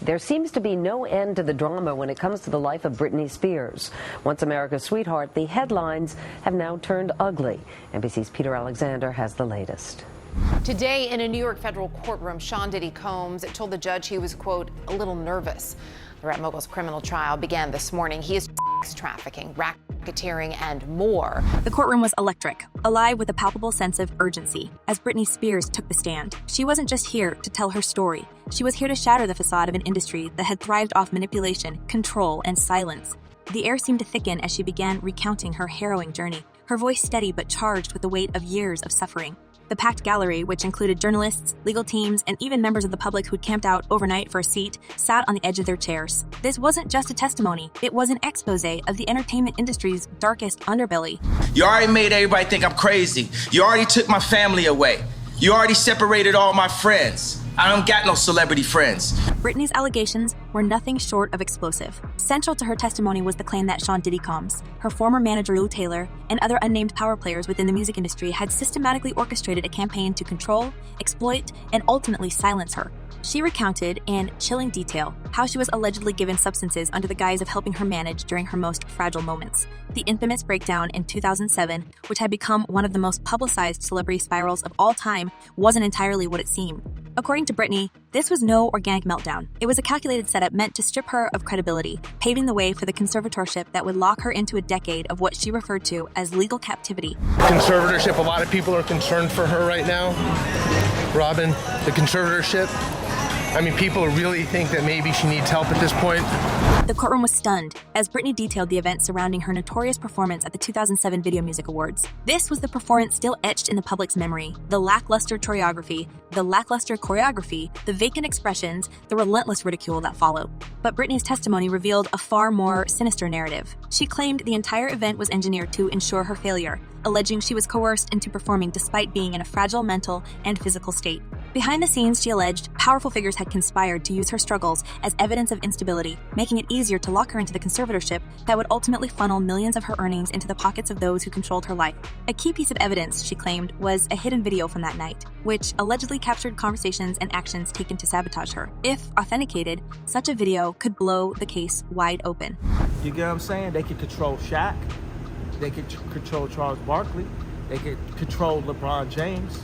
there seems to be no end to the drama when it comes to the life of Britney Spears. Once America's sweetheart, the headlines have now turned ugly. NBC's Peter Alexander has the latest. Today in a New York federal courtroom, Sean Diddy Combs told the judge he was, quote, a little nervous. The rap mogul's criminal trial began this morning. He is sex trafficking, racketeering, and more. The courtroom was electric, alive with a palpable sense of urgency as Britney Spears took the stand. She wasn't just here to tell her story. She was here to shatter the facade of an industry that had thrived off manipulation, control, and silence. The air seemed to thicken as she began recounting her harrowing journey, her voice steady but charged with the weight of years of suffering. The packed gallery, which included journalists, legal teams, and even members of the public who'd camped out overnight for a seat, sat on the edge of their chairs. This wasn't just a testimony, it was an expose of the entertainment industry's darkest underbelly. You already made everybody think I'm crazy. You already took my family away. You already separated all my friends. I don't got no celebrity friends. Britney's allegations were nothing short of explosive. Central to her testimony was the claim that Sean Diddy Combs, her former manager Lou Taylor, and other unnamed power players within the music industry had systematically orchestrated a campaign to control, exploit, and ultimately silence her. She recounted in chilling detail how she was allegedly given substances under the guise of helping her manage during her most fragile moments. The infamous breakdown in 2007, which had become one of the most publicized celebrity spirals of all time, wasn't entirely what it seemed. According to Britney, this was no organic meltdown. It was a calculated setup meant to strip her of credibility, paving the way for the conservatorship that would lock her into a decade of what she referred to as legal captivity. Conservatorship, a lot of people are concerned for her right now. Robin, the conservatorship. I mean, people really think that maybe she needs help at this point. The courtroom was stunned as Britney detailed the events surrounding her notorious performance at the 2007 Video Music Awards. This was the performance still etched in the public's memory. The lackluster choreography, the vacant expressions, the relentless ridicule that followed. But Britney's testimony revealed a far more sinister narrative. She claimed the entire event was engineered to ensure her failure, alleging she was coerced into performing despite being in a fragile mental and physical state. Behind the scenes, she alleged, powerful figures had conspired to use her struggles as evidence of instability, making it easier to lock her into the conservatorship that would ultimately funnel millions of her earnings into the pockets of those who controlled her life. A key piece of evidence, she claimed, was a hidden video from that night, which allegedly captured conversations and actions taken to sabotage her. If authenticated, such a video could blow the case wide open. You get what I'm saying? They could control Shaq. They could control Charles Barkley. They could control LeBron James.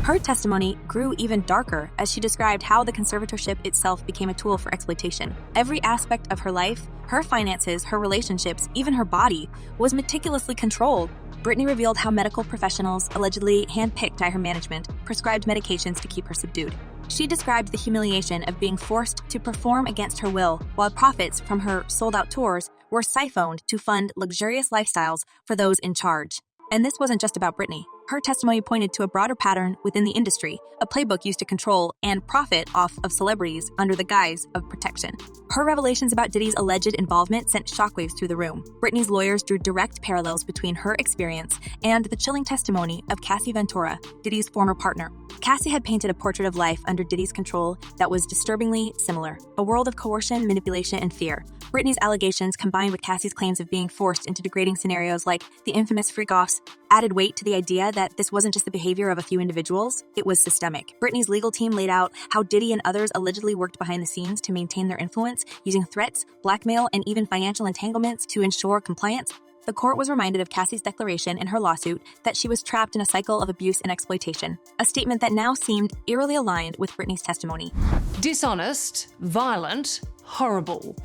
Her testimony grew even darker as she described how the conservatorship itself became a tool for exploitation. Every aspect of her life, her finances, her relationships, even her body, was meticulously controlled. Britney revealed how medical professionals, allegedly handpicked by her management, prescribed medications to keep her subdued. She described the humiliation of being forced to perform against her will, while profits from her sold-out tours were siphoned to fund luxurious lifestyles for those in charge. And this wasn't just about Britney. Her testimony pointed to a broader pattern within the industry, a playbook used to control and profit off of celebrities under the guise of protection. Her revelations about Diddy's alleged involvement sent shockwaves through the room. Britney's lawyers drew direct parallels between her experience and the chilling testimony of Cassie Ventura, Diddy's former partner. Cassie had painted a portrait of life under Diddy's control that was disturbingly similar, a world of coercion, manipulation, and fear. Britney's allegations, combined with Cassie's claims of being forced into degrading scenarios like the infamous freak-offs, added weight to the idea that this wasn't just the behavior of a few individuals, it was systemic. Britney's legal team laid out how Diddy and others allegedly worked behind the scenes to maintain their influence, using threats, blackmail, and even financial entanglements to ensure compliance. The court was reminded of Cassie's declaration in her lawsuit that she was trapped in a cycle of abuse and exploitation, a statement that now seemed eerily aligned with Britney's testimony. Dishonest, violent, horrible.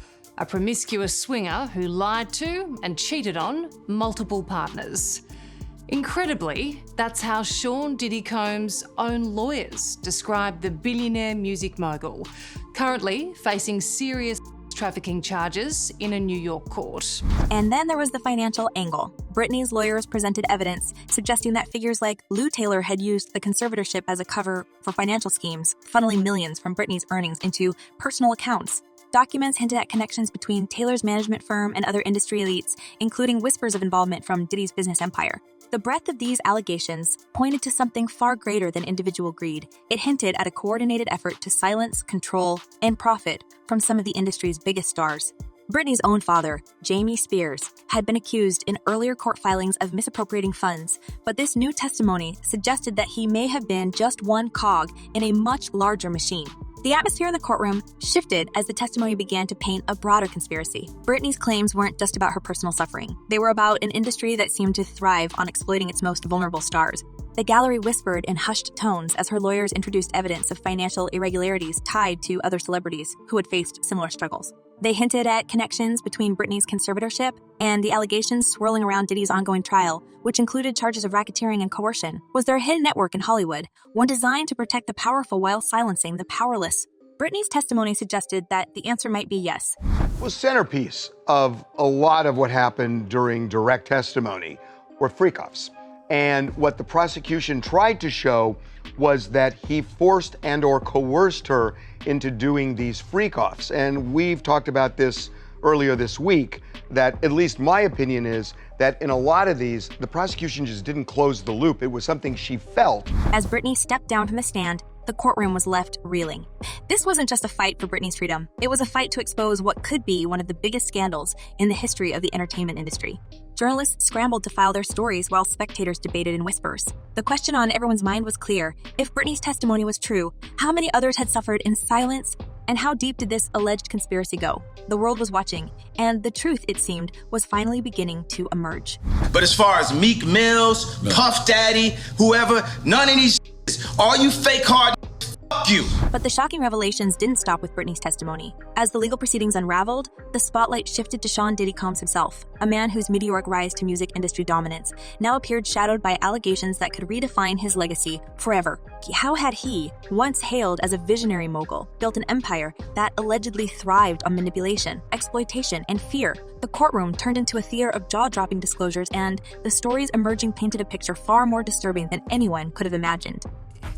A promiscuous swinger who lied to and cheated on multiple partners. Incredibly, that's how Sean Diddy Combs' own lawyers described the billionaire music mogul, currently facing serious trafficking charges in a New York court. And then there was the financial angle. Britney's lawyers presented evidence suggesting that figures like Lou Taylor had used the conservatorship as a cover for financial schemes, funneling millions from Britney's earnings into personal accounts. Documents hinted at connections between Taylor's management firm and other industry elites, including whispers of involvement from Diddy's business empire. The breadth of these allegations pointed to something far greater than individual greed. It hinted at a coordinated effort to silence, control, and profit from some of the industry's biggest stars. Britney's own father, Jamie Spears, had been accused in earlier court filings of misappropriating funds, but this new testimony suggested that he may have been just one cog in a much larger machine. The atmosphere in the courtroom shifted as the testimony began to paint a broader conspiracy. Britney's claims weren't just about her personal suffering. They were about an industry that seemed to thrive on exploiting its most vulnerable stars. The gallery whispered in hushed tones as her lawyers introduced evidence of financial irregularities tied to other celebrities who had faced similar struggles. They hinted at connections between Britney's conservatorship and the allegations swirling around Diddy's ongoing trial, which included charges of racketeering and coercion. Was there a hidden network in Hollywood, one designed to protect the powerful while silencing the powerless? Britney's testimony suggested that the answer might be yes. The centerpiece of a lot of what happened during direct testimony were freak-offs. And what the prosecution tried to show was that he forced and or coerced her into doing these freak-offs. And we've talked about this earlier this week, that at least my opinion is that in a lot of these, the prosecution just didn't close the loop. It was something she felt. As Britney stepped down from the stand, the courtroom was left reeling. This wasn't just a fight for Britney's freedom. It was a fight to expose what could be one of the biggest scandals in the history of the entertainment industry. Journalists scrambled to file their stories while spectators debated in whispers. The question on everyone's mind was clear. If Britney's testimony was true, how many others had suffered in silence? And how deep did this alleged conspiracy go? The world was watching, and the truth, it seemed, was finally beginning to emerge. But as far as Meek Mills, Puff Daddy, whoever, none of these, all you fake hard, fuck you. But the shocking revelations didn't stop with Britney's testimony. As the legal proceedings unraveled, the spotlight shifted to Sean Diddy Combs himself, a man whose meteoric rise to music industry dominance now appeared shadowed by allegations that could redefine his legacy forever. How had he, once hailed as a visionary mogul, built an empire that allegedly thrived on manipulation, exploitation, and fear? The courtroom turned into a theater of jaw-dropping disclosures, and the stories emerging painted a picture far more disturbing than anyone could have imagined.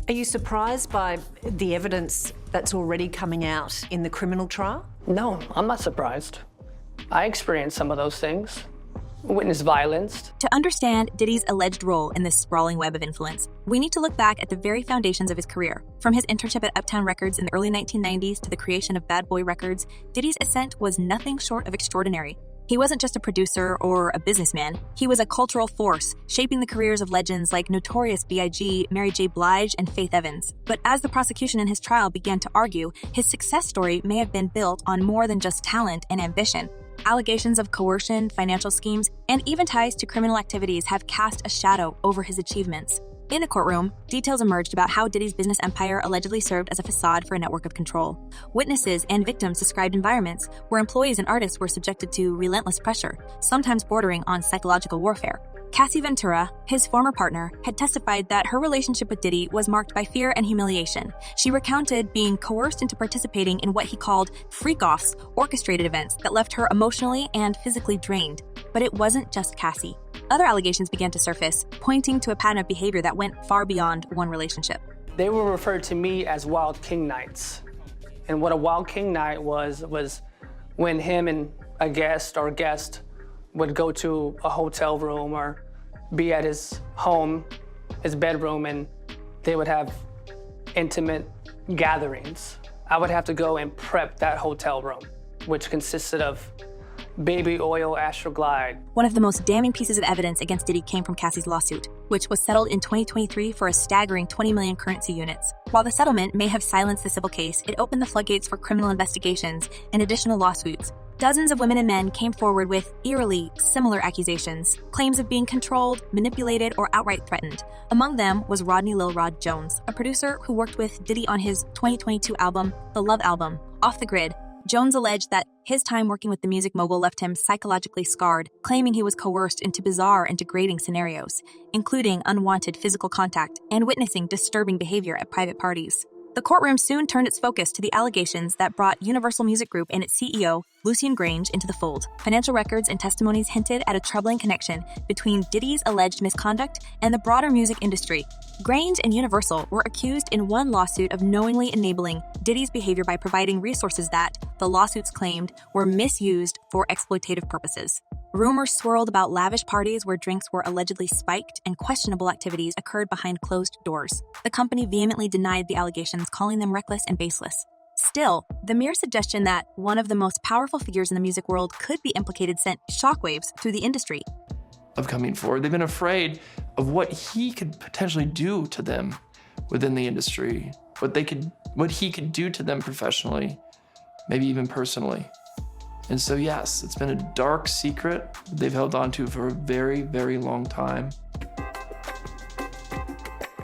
Are you surprised by the evidence that's already coming out in the criminal trial? No, I'm not surprised. I experienced some of those things. Witnessed violence. To understand Diddy's alleged role in this sprawling web of influence, we need to look back at the very foundations of his career. From his internship at Uptown Records in the early 1990s to the creation of Bad Boy Records, Diddy's ascent was nothing short of extraordinary. He wasn't just a producer or a businessman. He was a cultural force, shaping the careers of legends like Notorious B.I.G., Mary J. Blige, and Faith Evans. But as the prosecution in his trial began to argue, his success story may have been built on more than just talent and ambition. Allegations of coercion, financial schemes, and even ties to criminal activities have cast a shadow over his achievements. In the courtroom, details emerged about how Diddy's business empire allegedly served as a facade for a network of control. Witnesses and victims described environments where employees and artists were subjected to relentless pressure, sometimes bordering on psychological warfare. Cassie Ventura, his former partner, had testified that her relationship with Diddy was marked by fear and humiliation. She recounted being coerced into participating in what he called freak-offs, orchestrated events that left her emotionally and physically drained. But it wasn't just Cassie. Other allegations began to surface, pointing to a pattern of behavior that went far beyond one relationship. They were referred to me as Wild King Nights. And what a Wild King Night was when him and a guest would go to a hotel room or be at his home, his bedroom, and they would have intimate gatherings. I would have to go and prep that hotel room, which consisted of baby oil Astroglide. One of the most damning pieces of evidence against Diddy came from Cassie's lawsuit, which was settled in 2023 for a staggering 20 million currency units. While the settlement may have silenced the civil case, it opened the floodgates for criminal investigations and additional lawsuits. Dozens of women and men came forward with eerily similar accusations, claims of being controlled, manipulated, or outright threatened. Among them was Rodney Lil Rod Jones, a producer who worked with Diddy on his 2022 album, The Love Album. Off the Grid, Jones alleged that his time working with the music mogul left him psychologically scarred, claiming he was coerced into bizarre and degrading scenarios, including unwanted physical contact and witnessing disturbing behavior at private parties. The courtroom soon turned its focus to the allegations that brought Universal Music Group and its CEO, Lucian Grange, into the fold. Financial records and testimonies hinted at a troubling connection between Diddy's alleged misconduct and the broader music industry. Grange and Universal were accused in one lawsuit of knowingly enabling Diddy's behavior by providing resources that, the lawsuits claimed, were misused for exploitative purposes. Rumors swirled about lavish parties where drinks were allegedly spiked and questionable activities occurred behind closed doors. The company vehemently denied the allegations, calling them reckless and baseless. Still, the mere suggestion that one of the most powerful figures in the music world could be implicated sent shockwaves through the industry. Of coming forward, they've been afraid of what he could potentially do to them within the industry, what they could what he could do to them professionally, maybe even personally. And so, yes, it's been a dark secret they've held on to for a very, very long time.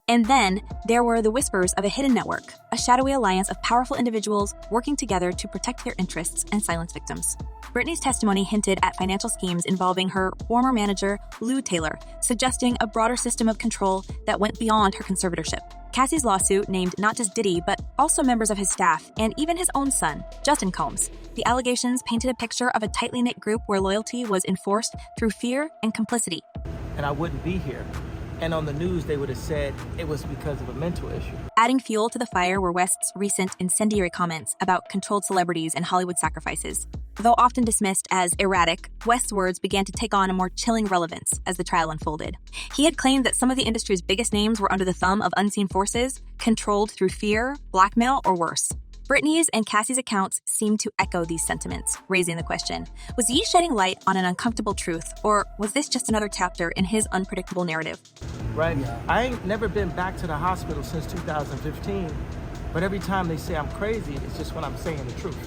And then there were the whispers of a hidden network, a shadowy alliance of powerful individuals working together to protect their interests and silence victims. Britney's testimony hinted at financial schemes involving her former manager, Lou Taylor, suggesting a broader system of control that went beyond her conservatorship. Cassie's lawsuit named not just Diddy, but also members of his staff and even his own son, Justin Combs. The allegations painted a picture of a tightly knit group where loyalty was enforced through fear and complicity. And I wouldn't be here. And on the news, they would have said it was because of a mental issue. Adding fuel to the fire were West's recent incendiary comments about controlled celebrities and Hollywood sacrifices. Though often dismissed as erratic, West's words began to take on a more chilling relevance as the trial unfolded. He had claimed that some of the industry's biggest names were under the thumb of unseen forces, controlled through fear, blackmail, or worse. Britney's and Cassie's accounts seemed to echo these sentiments, raising the question, was he shedding light on an uncomfortable truth, or was this just another chapter in his unpredictable narrative? Right. I ain't never been back to the hospital since 2015, but every time they say I'm crazy, it's just when I'm saying the truth.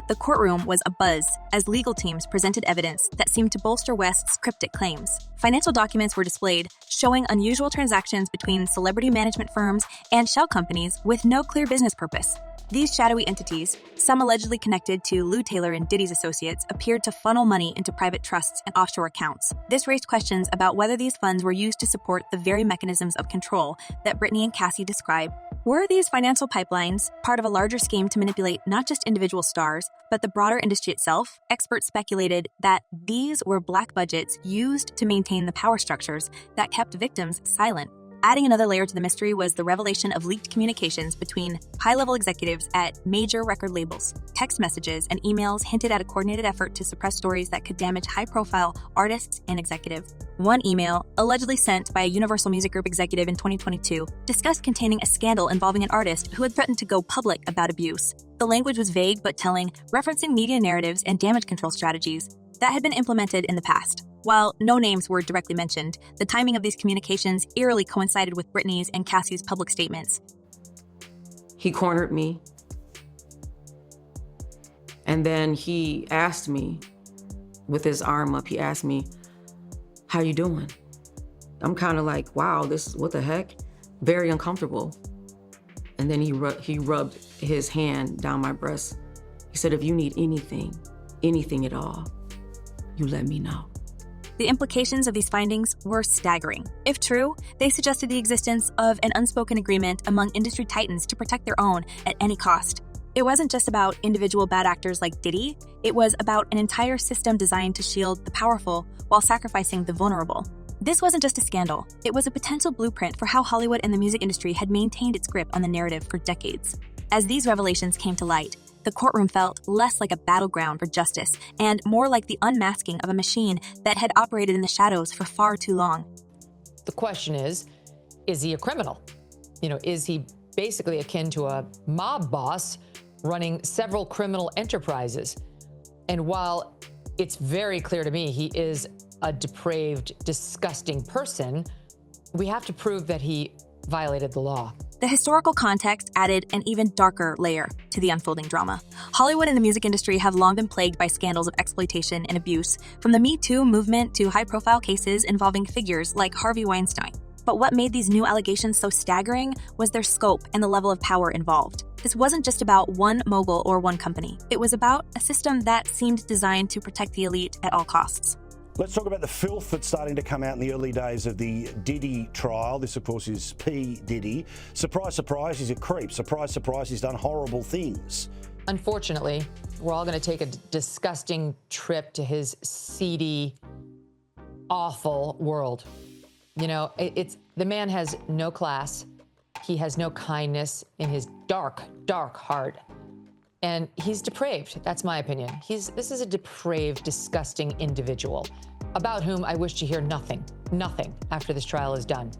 The courtroom was abuzz as legal teams presented evidence that seemed to bolster West's cryptic claims. Financial documents were displayed, showing unusual transactions between celebrity management firms and shell companies with no clear business purpose. These shadowy entities, some allegedly connected to Lou Taylor and Diddy's associates, appeared to funnel money into private trusts and offshore accounts. This raised questions about whether these funds were used to support the very mechanisms of control that Britney and Cassie describe. Were these financial pipelines part of a larger scheme to manipulate not just individual stars, but the broader industry itself? Experts speculated that these were black budgets used to maintain the power structures that kept victims silent. Adding another layer to the mystery was the revelation of leaked communications between high-level executives at major record labels. Text messages and emails hinted at a coordinated effort to suppress stories that could damage high-profile artists and executives. One email, allegedly sent by a Universal Music Group executive in 2022, discussed containing a scandal involving an artist who had threatened to go public about abuse. The language was vague but telling, referencing media narratives and damage control strategies that had been implemented in the past. While no names were directly mentioned, the timing of these communications eerily coincided with Britney's and Cassie's public statements. He cornered me, and then he asked me, with his arm up, he asked me, "How you doing?" I'm kind of like, wow, what the heck? Very uncomfortable. And then he rubbed his hand down my breast. He said, "If you need anything at all, you let me know." The implications of these findings were staggering. If true, they suggested the existence of an unspoken agreement among industry titans to protect their own at any cost. It wasn't just about individual bad actors like Diddy, it was about an entire system designed to shield the powerful while sacrificing the vulnerable. This wasn't just a scandal, it was a potential blueprint for how Hollywood and the music industry had maintained its grip on the narrative for decades. As these revelations came to light, the courtroom felt less like a battleground for justice and more like the unmasking of a machine that had operated in the shadows for far too long. The question is he a criminal? Is he basically akin to a mob boss running several criminal enterprises? And while it's very clear to me he is a depraved, disgusting person, we have to prove that he violated the law. The historical context added an even darker layer to the unfolding drama. Hollywood and the music industry have long been plagued by scandals of exploitation and abuse, from the Me Too movement to high-profile cases involving figures like Harvey Weinstein. But what made these new allegations so staggering was their scope and the level of power involved. This wasn't just about one mogul or one company. It was about a system that seemed designed to protect the elite at all costs. Let's talk about the filth that's starting to come out in the early days of the Diddy trial. This, of course, is P. Diddy. Surprise, surprise, he's a creep. Surprise, surprise, he's done horrible things. Unfortunately, we're all going to take a disgusting trip to his seedy, awful world. The man has no class. He has no kindness in his dark, dark heart. And he's depraved. That's my opinion. This is a depraved, disgusting individual about whom I wish to hear nothing after this trial is done.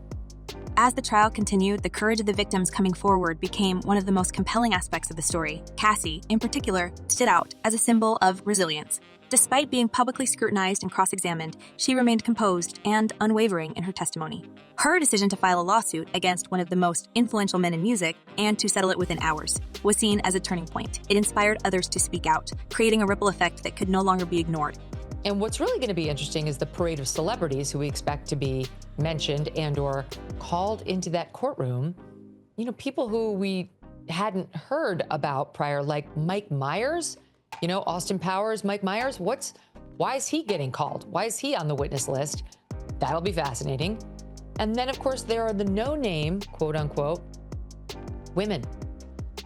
As the trial continued, the courage of the victims coming forward became one of the most compelling aspects of the story. Cassie, in particular, stood out as a symbol of resilience. Despite being publicly scrutinized and cross-examined, she remained composed and unwavering in her testimony. Her decision to file a lawsuit against one of the most influential men in music, and to settle it within hours, was seen as a turning point. It inspired others to speak out, creating a ripple effect that could no longer be ignored. And what's really going to be interesting is the parade of celebrities who we expect to be mentioned and or called into that courtroom. You know, people who we hadn't heard about prior, like Mike Myers. You know, Austin Powers, Mike Myers, why is he getting called? Why is he on the witness list? That'll be fascinating. And then, of course, there are the no-name, quote unquote, women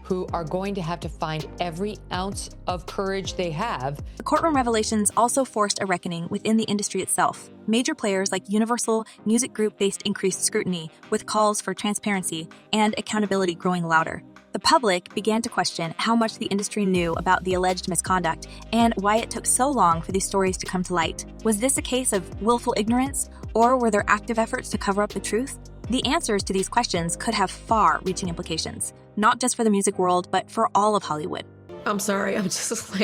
who are going to have to find every ounce of courage they have. The courtroom revelations also forced a reckoning within the industry itself. Major players like Universal Music Group faced increased scrutiny, with calls for transparency and accountability growing louder. The public began to question how much the industry knew about the alleged misconduct and why it took so long for these stories to come to light. Was this a case of willful ignorance, or were there active efforts to cover up the truth? The answers to these questions could have far-reaching implications, not just for the music world, but for all of Hollywood. I'm sorry, I'm just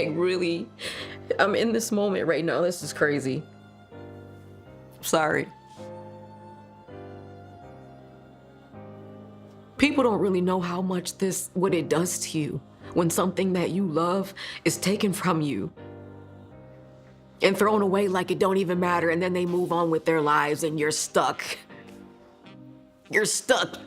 I'm in this moment right now. This is crazy. Sorry. People don't really know how much what it does to you when something that you love is taken from you and thrown away like it don't even matter, and then they move on with their lives and you're stuck. You're stuck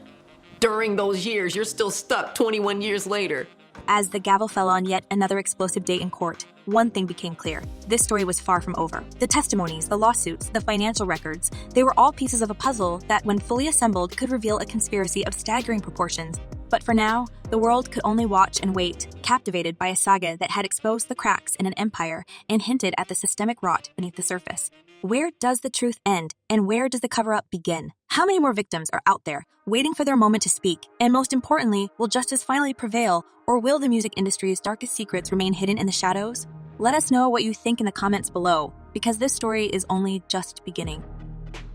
during those years. You're still stuck 21 years later. As the gavel fell on yet another explosive day in court, one thing became clear. This story was far from over. The testimonies, the lawsuits, the financial records, they were all pieces of a puzzle that, when fully assembled, could reveal a conspiracy of staggering proportions. But for now, the world could only watch and wait, captivated by a saga that had exposed the cracks in an empire and hinted at the systemic rot beneath the surface. Where does the truth end, and where does the cover-up begin? How many more victims are out there, waiting for their moment to speak? And most importantly, will justice finally prevail, or will the music industry's darkest secrets remain hidden in the shadows? Let us know what you think in the comments below, because this story is only just beginning.